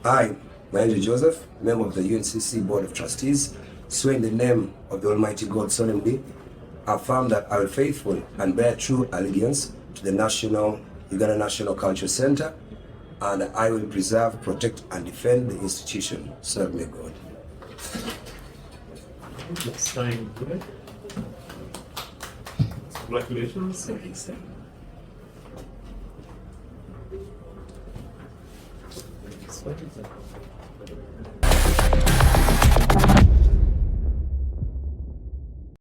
I, Mahendra Joseph, member of the UNCC Board of Trustees, swear in the name of the Almighty God solemnly, affirm that I will faithfully and bear true allegiance to the Uganda National Cultural Center, and I will preserve, protect, and defend the institution. So help me God. Let's sign today. Congratulations. Thank you, sir. Thank you.